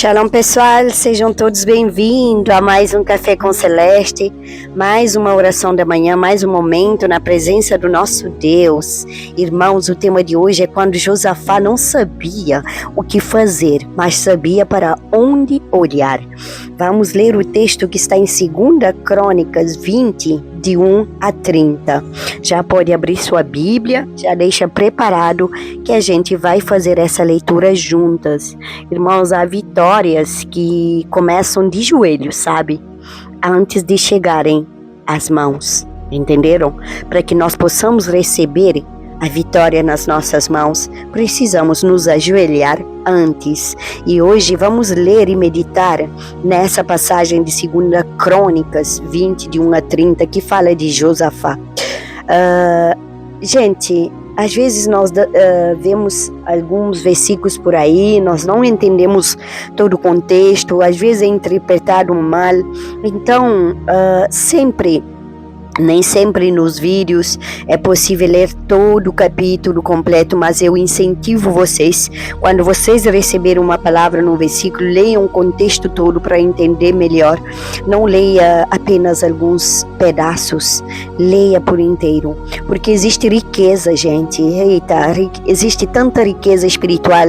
Shalom pessoal, sejam todos bem-vindos a mais um Café com Celeste, mais uma oração da manhã, mais um momento na presença do nosso Deus. Irmãos, o tema de hoje é quando Josafá não sabia o que fazer, mas sabia para onde olhar. Vamos ler o texto que está em 2 Crônicas 20, de 1 a 30. Já pode abrir sua Bíblia, já deixa preparado que a gente vai fazer essa leitura juntas. Irmãos, há vitórias que começam de joelhos, sabe? Antes de chegarem às mãos, entenderam? Para que nós possamos receber a vitória nas nossas mãos, precisamos nos ajoelhar antes. E hoje vamos ler e meditar nessa passagem de 2 Crônicas 20, de 1 a 30, que fala de Josafá. Gente, às vezes nós vemos alguns versículos por aí, nós não entendemos todo o contexto, às vezes é interpretado mal. Então, nem sempre nos vídeos é possível ler todo o capítulo completo, mas eu incentivo vocês, quando vocês receberem uma palavra no versículo, leiam o contexto todo para entender melhor. Não leia apenas alguns pedaços, leia por inteiro, porque existe riqueza, gente. Existe tanta riqueza espiritual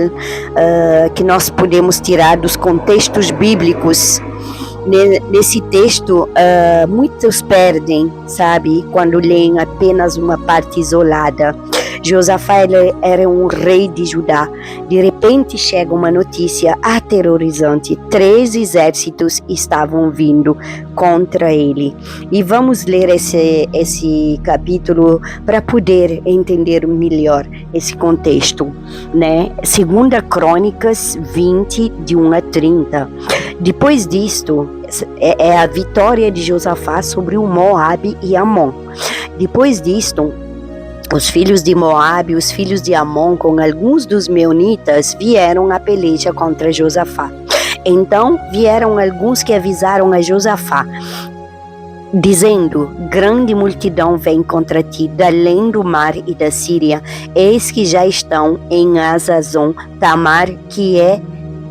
que nós podemos tirar dos contextos bíblicos. Nesse texto, muitos perdem, sabe, quando leem apenas uma parte isolada. Josafá era um rei de Judá. De repente chega uma notícia aterrorizante: 3 exércitos estavam vindo contra ele. E vamos ler esse capítulo para poder entender melhor esse contexto, né? 2 Crônicas 20, de 1 a 30. Depois disto, é a vitória de Josafá sobre o Moabe e Amon. Depois disto, os filhos de Moabe e os filhos de Amon, com alguns dos meunitas, vieram à peleja contra Josafá. Então vieram alguns que avisaram a Josafá, dizendo: grande multidão vem contra ti, da além do mar e da Síria. Eis que já estão em Hazazon Tamar, que é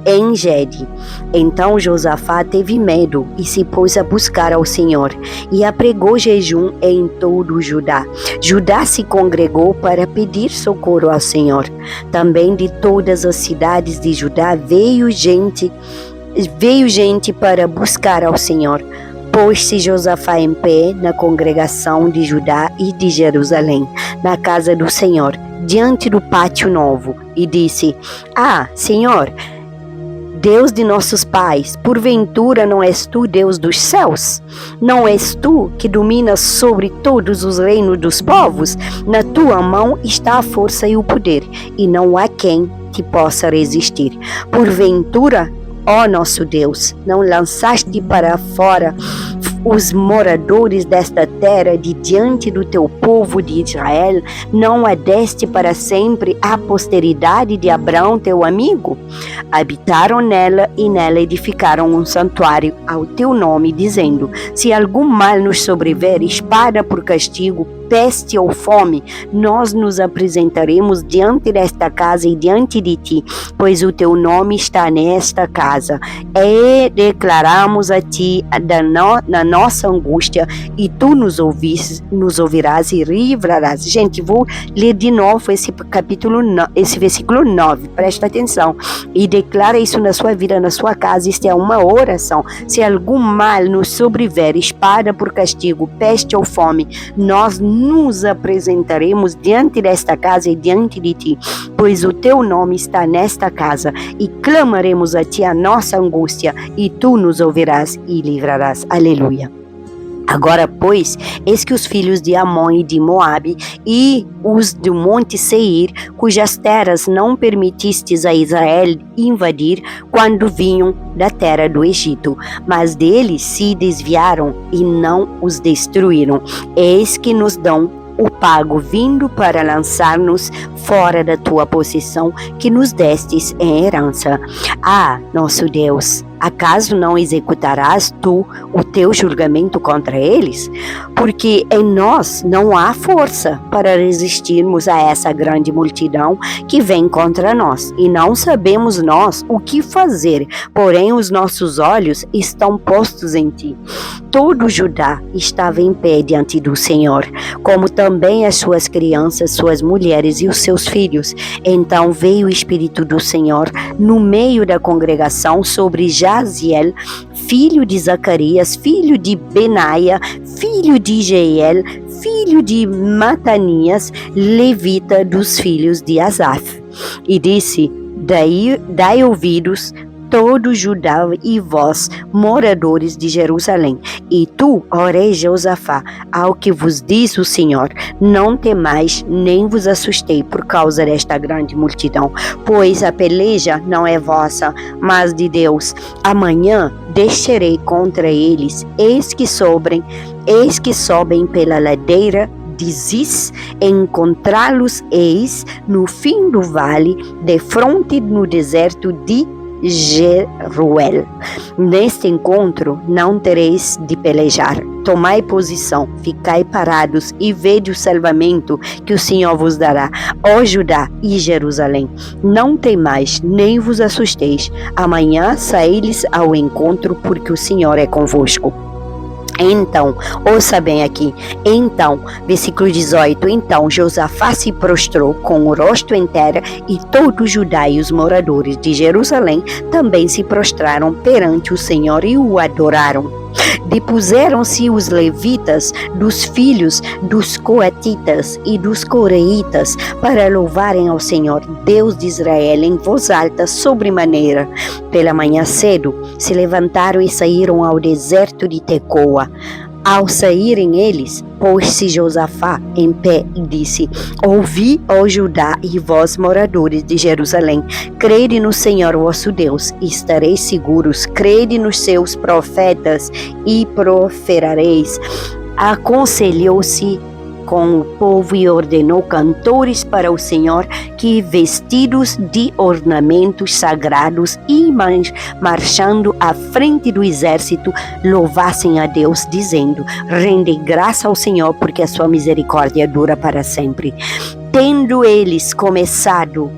em Gede. Então Josafá teve medo e se pôs a buscar ao Senhor, e apregou jejum em todo o Judá. Judá se congregou para pedir socorro ao Senhor. Também de todas as cidades de Judá veio gente para buscar ao Senhor. Pôs-se Josafá em pé na congregação de Judá e de Jerusalém, na casa do Senhor, diante do pátio novo, e disse: Senhor, Deus de nossos pais, porventura não és tu Deus dos céus? Não és tu que dominas sobre todos os reinos dos povos? Na tua mão está a força e o poder, e não há quem te possa resistir. Porventura, ó nosso Deus, não lançaste para fora os moradores desta terra de diante do teu povo de Israel? Não a deste para sempre a posteridade de Abraão teu amigo? Habitaram nela e nela edificaram um santuário ao teu nome, dizendo: se algum mal nos sobrevier, espada por castigo, peste ou fome, nós nos apresentaremos diante desta casa e diante de ti, pois o teu nome está nesta casa, e declaramos a ti na nossa angústia, e tu nos ouvirás e livrarás. Gente, vou ler de novo esse versículo 9, presta atenção, e declara isso na sua vida, na sua casa. Isto é uma oração. Se algum mal nos sobrevier, espada por castigo, peste ou fome, nós nos apresentaremos diante desta casa e diante de ti, pois o teu nome está nesta casa, e clamaremos a ti a nossa angústia, e tu nos ouvirás e livrarás. Aleluia. Agora, pois, eis que os filhos de Amon e de Moabe e os do monte Seir, cujas terras não permitistes a Israel invadir quando vinham da terra do Egito, mas deles se desviaram e não os destruíram. Eis que nos dão o pago vindo para lançar-nos fora da tua possessão que nos destes em herança. Nosso Deus, Acaso não executarás tu o teu julgamento contra eles? Porque em nós não há força para resistirmos a essa grande multidão que vem contra nós, e não sabemos nós o que fazer, porém os nossos olhos estão postos em ti. Todo Judá estava em pé diante do Senhor, como também as suas crianças, suas mulheres e os seus filhos. Então veio o Espírito do Senhor no meio da congregação sobre Jaziel, filho de Zacarias, filho de Benaia, filho de Jeiel, filho de Matanias, levita dos filhos de Asaf. E disse: dai ouvidos, todo Judá e vós, moradores de Jerusalém, e tu, ó rei Josafá, ao que vos diz o Senhor, não temais nem vos assustei por causa desta grande multidão, pois a peleja não é vossa, mas de Deus. Amanhã descerei contra eles, eis que sobem pela ladeira de Ziz, encontrá-los eis no fim do vale, defronte no deserto de Jeruel. Neste encontro não tereis de pelejar. Tomai posição, ficai parados e vede o salvamento que o Senhor vos dará, ó Judá e Jerusalém. Não temais, nem vos assusteis. Amanhã saí-lhes ao encontro, porque o Senhor é convosco. Então, ouça bem aqui, então, versículo 18, então Josafá se prostrou com o rosto em terra, e todo Judá e os moradores de Jerusalém também se prostraram perante o Senhor e o adoraram. Depuseram-se os levitas dos filhos dos coatitas e dos coreitas para louvarem ao Senhor, Deus de Israel, em voz alta sobremaneira. Pela manhã cedo se levantaram e saíram ao deserto de Tecoa. Ao saírem eles, pôs-se Josafá em pé e disse: ouvi, ó Judá e vós, moradores de Jerusalém, crede no Senhor vosso Deus e estareis seguros, crede nos seus profetas e proferareis. Aconselhou-se com o povo e ordenou cantores para o Senhor que, vestidos de ornamentos sagrados e marchando à frente do exército, louvassem a Deus, dizendo: rende graça ao Senhor, porque a sua misericórdia dura para sempre. Tendo eles começado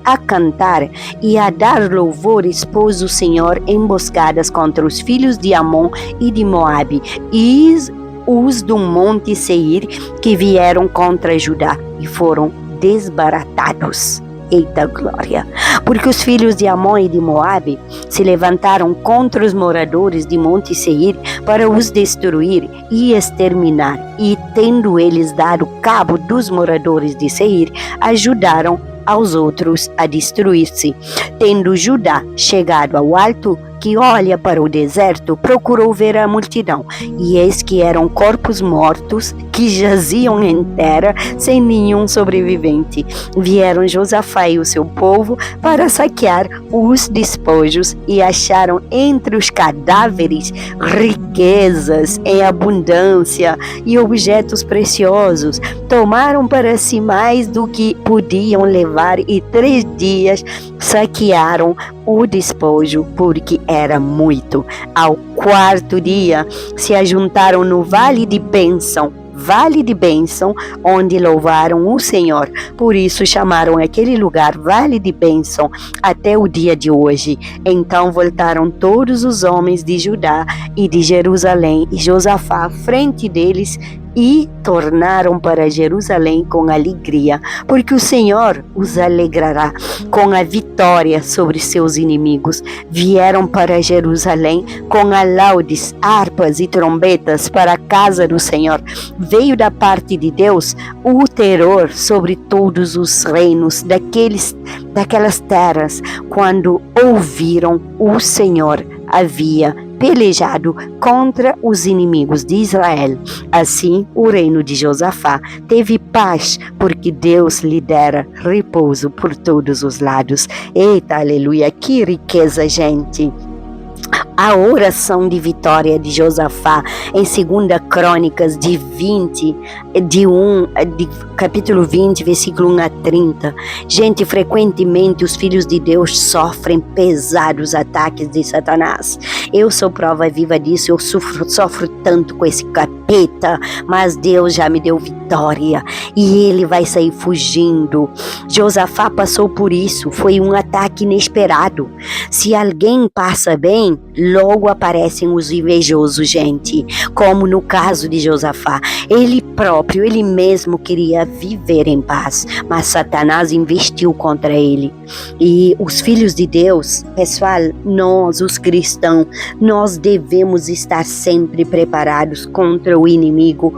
a cantar e a dar louvores, pôs o Senhor emboscadas contra os filhos de Amon e de Moabe, e os do monte Seir, que vieram contra Judá e foram desbaratados. Eita glória! Porque os filhos de Amon e de Moabe se levantaram contra os moradores de monte Seir para os destruir e exterminar, e tendo eles dado cabo dos moradores de Seir, ajudaram aos outros a destruir-se. Tendo Judá chegado ao alto que olha para o deserto, procurou ver a multidão, e eis que eram corpos mortos que jaziam em terra sem nenhum sobrevivente. Vieram Josafá e o seu povo para saquear os despojos, e acharam entre os cadáveres riquezas em abundância e objetos preciosos. Tomaram para si mais do que podiam levar, e 3 dias saquearam o despojo, porque era muito. Ao 4º dia se ajuntaram no vale de bênção, onde louvaram o Senhor. Por isso chamaram aquele lugar Vale de Bênção até o dia de hoje. Então voltaram todos os homens de Judá e de Jerusalém, e Josafá à frente deles, e tornaram para Jerusalém com alegria, porque o Senhor os alegrará com a vitória sobre seus inimigos. Vieram para Jerusalém com alaudes, harpas e trombetas para a casa do Senhor. Veio da parte de Deus o terror sobre todos os reinos daquelas terras, quando ouviram o Senhor havia pelejado contra os inimigos de Israel. Assim, o reino de Josafá teve paz, porque Deus lhe dera repouso por todos os lados. Eita, aleluia, que riqueza, gente! A oração de vitória de Josafá em 2 Crônicas de capítulo 20, versículo 1 a 30. Gente, frequentemente os filhos de Deus sofrem pesados ataques de Satanás. Eu sou prova viva disso, eu sofro tanto com esse capeta, mas Deus já me deu vitória e ele vai sair fugindo. Josafá passou por isso, foi um ataque inesperado. Se alguém passa bem, logo aparecem os invejosos, gente, como no caso de Josafá. Ele mesmo queria viver em paz, mas Satanás investiu contra ele. E os filhos de Deus, pessoal, nós, os cristãos, nós devemos estar sempre preparados contra o inimigo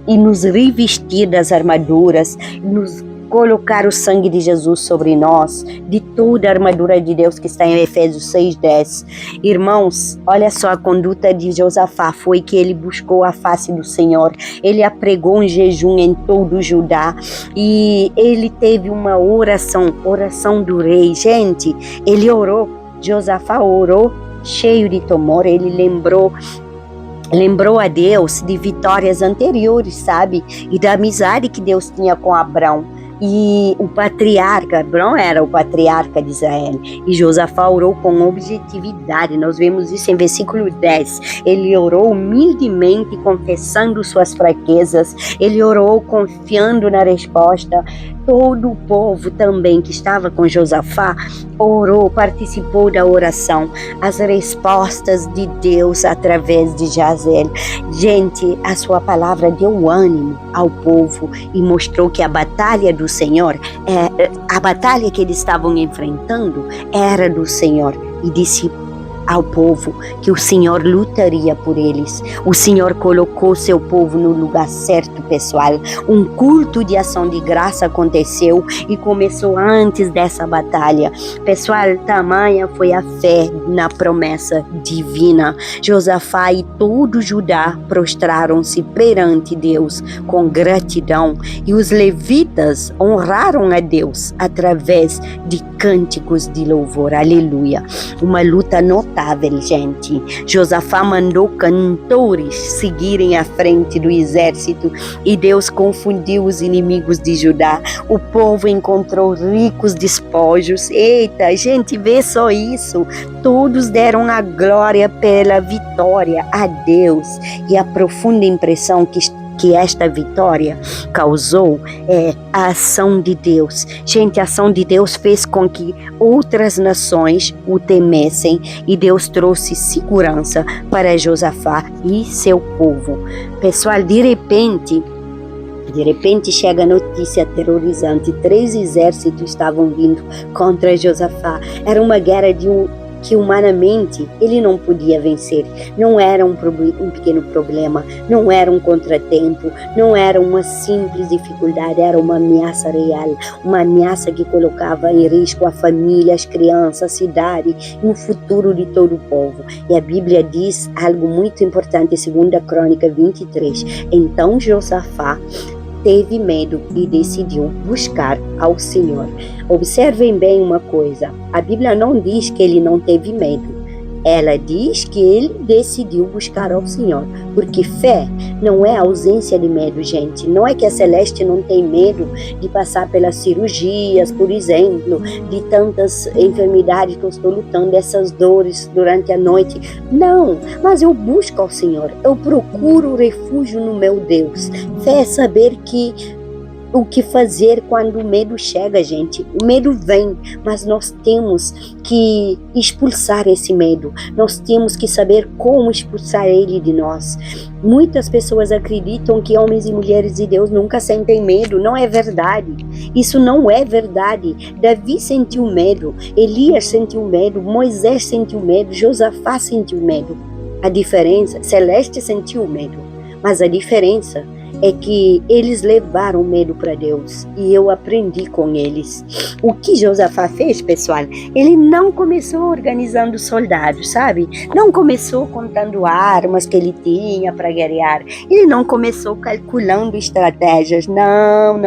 e nos revestir das armaduras, nos colocar o sangue de Jesus sobre nós, de toda a armadura de Deus que está em Efésios 6:10. Irmãos, olha só, a conduta de Josafá foi que ele buscou a face do Senhor, ele apregou um jejum em todo o Judá e ele teve uma oração do rei. Gente, ele orou, Josafá orou cheio de temor, ele lembrou a Deus de vitórias anteriores, sabe? E da amizade que Deus tinha com Abrão. E o patriarca, Abrão era o patriarca de Israel, e Josafá orou com objetividade. Nós vemos isso em versículo 10. Ele orou humildemente, confessando suas fraquezas, ele orou confiando na resposta. Todo o povo também que estava com Josafá orou, participou da oração, as respostas de Deus através de Jazel. Gente, a sua palavra deu ânimo ao povo e mostrou que a batalha do Senhor, a batalha que eles estavam enfrentando era do Senhor, e disse ao povo que o Senhor lutaria por eles. O Senhor colocou seu povo no lugar certo, pessoal. Um culto de ação de graça aconteceu e começou antes dessa batalha. Pessoal, tamanha foi a fé na promessa divina. Josafá e todo Judá prostraram-se perante Deus com gratidão, e os levitas honraram a Deus através de cânticos de louvor. Aleluia. Uma luta notável, gente. Josafá mandou cantores seguirem à frente do exército e Deus confundiu os inimigos de Judá. O povo encontrou ricos despojos. Eita, gente, vê só isso. Todos deram a glória pela vitória a Deus, e a profunda impressão que esta vitória causou é a ação de Deus. Gente, a ação de Deus fez com que outras nações o temessem, e Deus trouxe segurança para Josafá e seu povo. Pessoal, de repente chega a notícia aterrorizante: 3 exércitos estavam vindo contra Josafá. Era uma guerra que humanamente ele não podia vencer. Não era um pequeno problema, não era um contratempo, não era uma simples dificuldade, era uma ameaça real, uma ameaça que colocava em risco a família, as crianças, a cidade e o futuro de todo o povo. E a Bíblia diz algo muito importante em 2 Crônica 23. Então Josafá teve medo e decidiu buscar ao Senhor. Observem bem uma coisa: a Bíblia não diz que ele não teve medo, ela diz que ele decidiu buscar ao Senhor, porque fé não é ausência de medo, gente. Não é que a Celeste não tem medo de passar pelas cirurgias, por exemplo, de tantas enfermidades que eu estou lutando, essas dores durante a noite. Não, mas eu busco ao Senhor, eu procuro refúgio no meu Deus. Fé é saber o que fazer quando o medo chega, gente. O medo vem, mas nós temos que expulsar esse medo. Nós temos que saber como expulsar ele de nós. Muitas pessoas acreditam que homens e mulheres de Deus nunca sentem medo. Não é verdade. Isso não é verdade. Davi sentiu medo, Elias sentiu medo, Moisés sentiu medo, Josafá sentiu medo. A diferença, Celeste sentiu medo, mas a diferença é que eles levaram medo para Deus e eu aprendi com eles. O que Josafá fez, pessoal? Ele não começou organizando soldados, sabe? Não começou contando armas que ele tinha para guerrear. Ele não começou calculando estratégias. Não.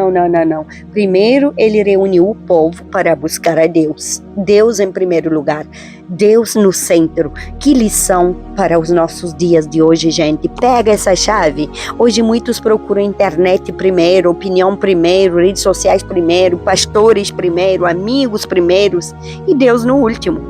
Primeiro, ele reuniu o povo para buscar a Deus. Deus em primeiro lugar. Deus no centro. Que lição para os nossos dias de hoje, gente. Pega essa chave. Hoje muitos procuram internet primeiro, opinião primeiro, redes sociais primeiro, pastores primeiro, amigos primeiros e Deus no último.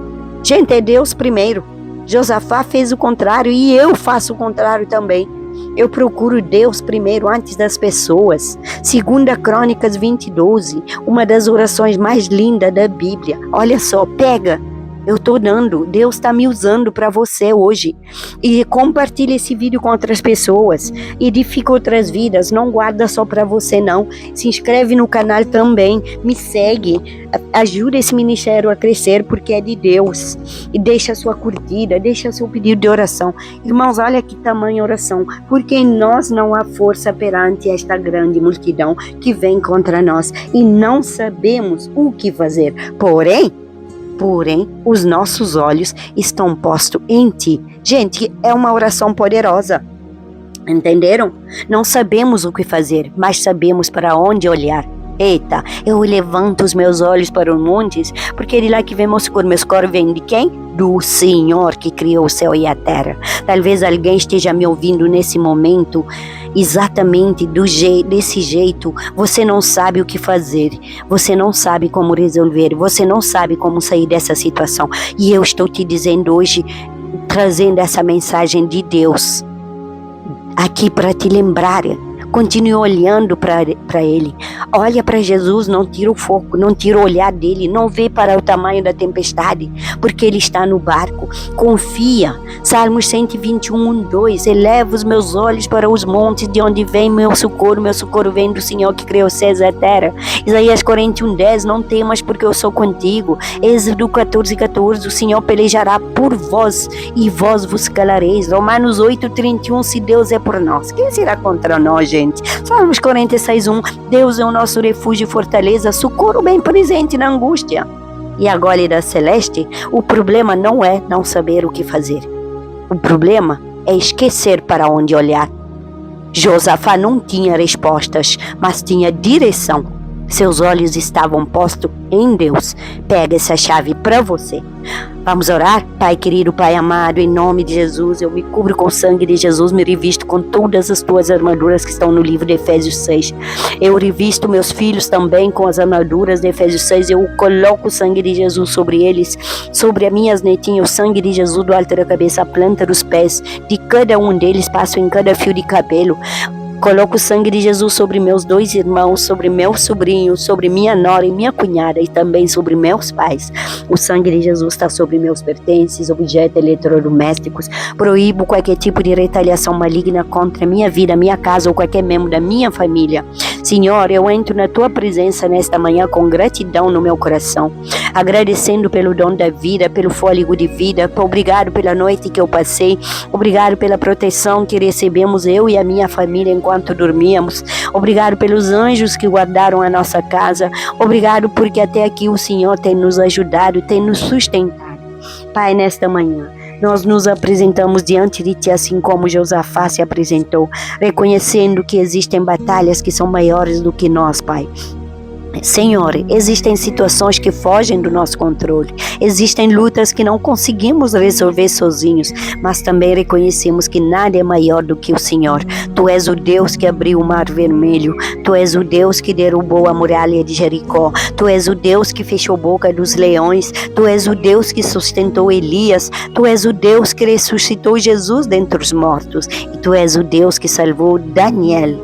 Gente, é Deus primeiro. Josafá fez o contrário e eu faço o contrário também. Eu procuro Deus primeiro antes das pessoas. 2 Crônicas 20:12, uma das orações mais lindas da Bíblia. Olha só, pega. Eu estou dando, Deus está me usando para você hoje. E compartilha esse vídeo com outras pessoas. Edifica outras vidas, não guarda só para você não. Se inscreve no canal também, me segue. Ajuda esse ministério a crescer porque é de Deus. E deixa a sua curtida, deixa seu pedido de oração. Irmãos, olha que tamanha oração. Porque em nós não há força perante esta grande multidão que vem contra nós. E não sabemos o que fazer. Porém, os nossos olhos estão postos em ti. Gente, é uma oração poderosa. Entenderam? Não sabemos o que fazer, mas sabemos para onde olhar. Eita, eu levanto os meus olhos para os montes, porque de lá que vem meu socorro vem de quem? Do Senhor que criou o céu e a terra. Talvez alguém esteja me ouvindo nesse momento, exatamente desse jeito. Você não sabe o que fazer, você não sabe como resolver, você não sabe como sair dessa situação. E eu estou te dizendo hoje, trazendo essa mensagem de Deus aqui para te lembrar. Continue olhando para Ele. Olha para Jesus, não tira o foco, não tira o olhar dele, não vê para o tamanho da tempestade, porque Ele está no barco. Confia. Salmos 121:2. Eleva os meus olhos para os montes, de onde vem meu socorro vem do Senhor que criou os céus e a terra. Isaías 41:10. Não temas, porque eu sou contigo. Êxodo 14:14. O Senhor pelejará por vós e vós vos calareis. Romanos 8:31. Se Deus é por nós, quem será contra nós, gente? Salmos 46:1. Deus é o nosso refúgio e fortaleza, socorro bem presente na angústia. E a Gólida Celeste, o problema não é não saber o que fazer. O problema é esquecer para onde olhar. Josafá não tinha respostas, mas tinha direção. Seus olhos estavam postos em Deus. Pega essa chave para você. Vamos orar? Pai querido, Pai amado, em nome de Jesus, eu me cubro com o sangue de Jesus, me revisto com todas as tuas armaduras que estão no livro de Efésios 6. Eu revisto meus filhos também com as armaduras de Efésios 6. Eu coloco o sangue de Jesus sobre eles, sobre as minhas netinhas, o sangue de Jesus do alto da cabeça à planta dos pés, de cada um deles, passo em cada fio de cabelo. Coloco o sangue de Jesus sobre meus 2 irmãos, sobre meu sobrinho, sobre minha nora e minha cunhada e também sobre meus pais. O sangue de Jesus está sobre meus pertences, objetos eletrodomésticos. Proíbo qualquer tipo de retaliação maligna contra minha vida, minha casa ou qualquer membro da minha família. Senhor, eu entro na tua presença nesta manhã com gratidão no meu coração, agradecendo pelo dom da vida, pelo fôlego de vida. Obrigado pela noite que eu passei, obrigado pela proteção que recebemos eu e a minha família enquanto dormíamos. Obrigado pelos anjos que guardaram a nossa casa. Obrigado porque até aqui o Senhor tem nos ajudado, tem nos sustentado. Pai, nesta manhã, nós nos apresentamos diante de Ti assim como Josafá se apresentou, reconhecendo que existem batalhas que são maiores do que nós, Pai. Senhor, existem situações que fogem do nosso controle, existem lutas que não conseguimos resolver sozinhos, mas também reconhecemos que nada é maior do que o Senhor. Tu és o Deus que abriu o mar vermelho, Tu és o Deus que derrubou a muralha de Jericó, Tu és o Deus que fechou a boca dos leões, Tu és o Deus que sustentou Elias, Tu és o Deus que ressuscitou Jesus dentre os mortos, e Tu és o Deus que salvou Daniel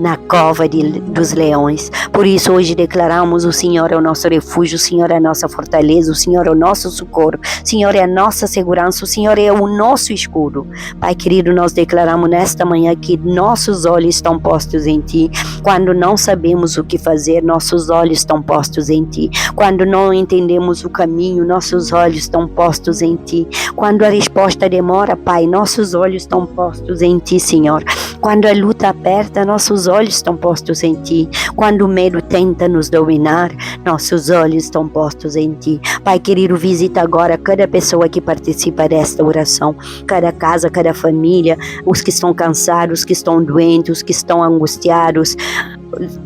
na cova dos leões. Por isso hoje declaramos: o Senhor é o nosso refúgio, o Senhor é a nossa fortaleza, o Senhor é o nosso socorro, o Senhor é a nossa segurança, o Senhor é o nosso escudo. Pai querido, nós declaramos nesta manhã que nossos olhos estão postos em Ti. Quando não sabemos o que fazer, nossos olhos estão postos em Ti. Quando não entendemos o caminho, nossos olhos estão postos em Ti. Quando a resposta demora, Pai, nossos olhos estão postos em Ti, Senhor. Quando a luta aperta, nossos olhos estão postos em Ti. Quando o medo tenta nos dominar, nossos olhos estão postos em Ti. Pai querido, visita agora cada pessoa que participa desta oração, cada casa, cada família, os que estão cansados, os que estão doentes, os que estão angustiados,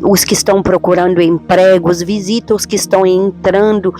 os que estão procurando empregos, visita os que estão entrando,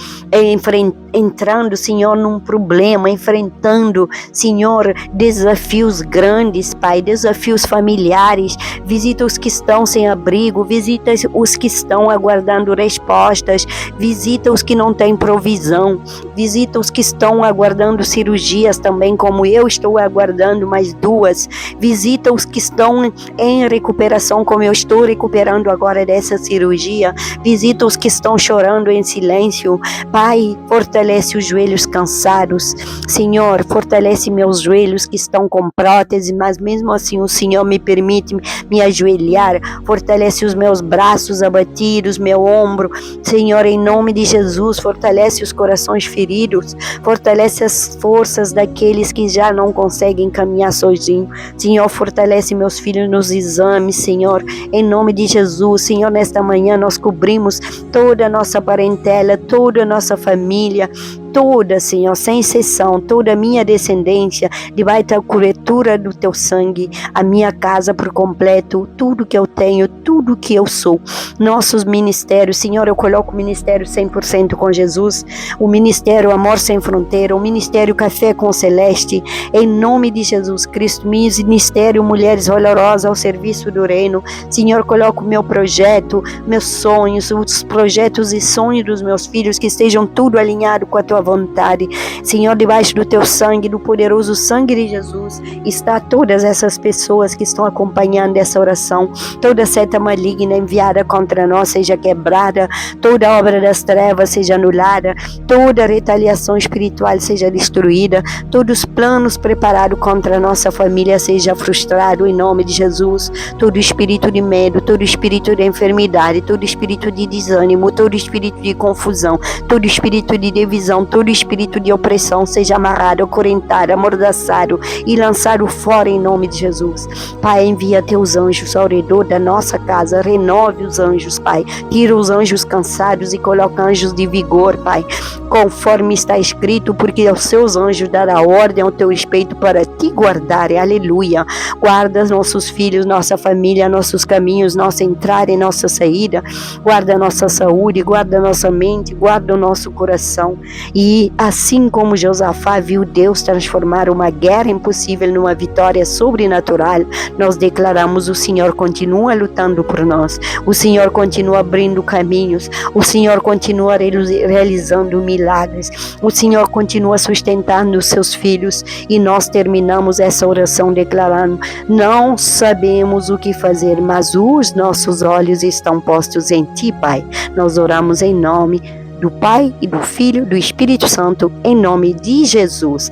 Senhor, num problema, enfrentando, Senhor, desafios grandes, Pai, desafios familiares. Visita os que estão sem abrigo, visita os que estão aguardando respostas, visita os que não têm provisão, visita os que estão aguardando cirurgias também, como eu estou aguardando mais 2, visita os que estão em recuperação, como eu estou recuperando agora dessa cirurgia, visita os que estão chorando em silêncio. Pai, fortalece os joelhos cansados, Senhor, fortalece meus joelhos que estão com prótese, mas mesmo assim o Senhor me permite me ajoelhar, fortalece os meus braços abatidos, meu ombro, Senhor, em nome de Jesus, fortalece os corações feridos, fortalece as forças daqueles que já não conseguem caminhar sozinhos, Senhor, fortalece meus filhos nos exames, Senhor, em nome de Jesus, Senhor, nesta manhã nós cobrimos toda a nossa parentela, toda a nossa família, toda, Senhor, sem exceção, toda a minha descendência, debaixo da cobertura do Teu sangue, a minha casa por completo, tudo que eu tenho, tudo que eu sou, nossos ministérios, Senhor, eu coloco o ministério 100% com Jesus, o ministério Amor Sem Fronteira, o ministério Café com Celeste, em nome de Jesus Cristo, ministério Mulheres Valorosas ao serviço do reino, Senhor, coloco meu projeto, meus sonhos, os projetos e sonhos dos meus filhos, que estejam tudo alinhado com a Tua vontade, Senhor, debaixo do Teu sangue, do poderoso sangue de Jesus, está todas essas pessoas que estão acompanhando essa oração, toda seta maligna enviada contra nós seja quebrada, toda obra das trevas seja anulada, toda retaliação espiritual seja destruída, todos os planos preparados contra a nossa família seja frustrado em nome de Jesus, todo espírito de medo, todo espírito de enfermidade, todo espírito de desânimo, todo espírito de confusão, todo espírito de divisão, todo espírito de opressão seja amarrado, acorrentado, amordaçado e lançado fora em nome de Jesus. Pai, envia Teus anjos ao redor da nossa casa, renove os anjos, Pai, tira os anjos cansados e coloca anjos de vigor, Pai, conforme está escrito, porque aos seus anjos dará ordem ao Teu respeito para Te guardarem, aleluia. Guarda nossos filhos, nossa família, nossos caminhos, nossa entrada e nossa saída, guarda a nossa saúde, guarda a nossa mente, guarda o nosso coração. E assim como Josafá viu Deus transformar uma guerra impossível numa vitória sobrenatural, nós declaramos: o Senhor continua lutando por nós, o Senhor continua abrindo caminhos, o Senhor continua realizando milagres, o Senhor continua sustentando os seus filhos. E nós terminamos essa oração declarando: não sabemos o que fazer, mas os nossos olhos estão postos em Ti, Pai. Nós oramos em nome do Pai e do Filho, do Espírito Santo, em nome de Jesus.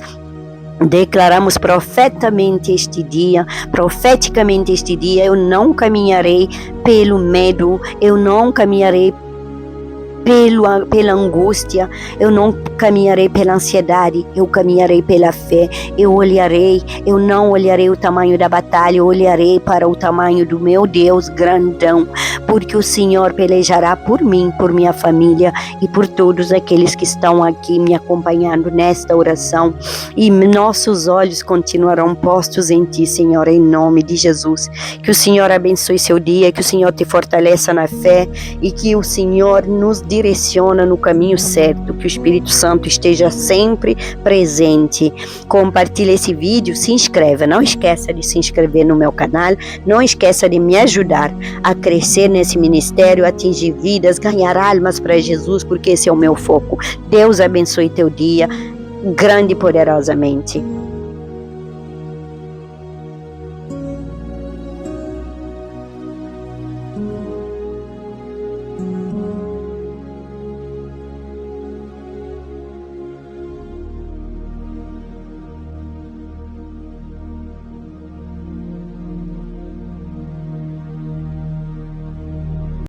Declaramos profeticamente este dia, eu não caminharei pelo medo, eu não caminharei pela angústia, eu não caminharei pela ansiedade, eu caminharei pela fé, eu não olharei o tamanho da batalha, eu olharei para o tamanho do meu Deus grandão, porque o Senhor pelejará por mim, por minha família e por todos aqueles que estão aqui me acompanhando nesta oração, e nossos olhos continuarão postos em Ti, Senhor, em nome de Jesus. Que o Senhor abençoe seu dia, que o Senhor te fortaleça na fé e que o Senhor nos direciona no caminho certo, que o Espírito Santo esteja sempre presente. Compartilhe esse vídeo, se inscreva, não esqueça de se inscrever no meu canal, não esqueça de me ajudar a crescer nesse ministério, atingir vidas, ganhar almas para Jesus, porque esse é o meu foco. Deus abençoe teu dia, grande e poderosamente.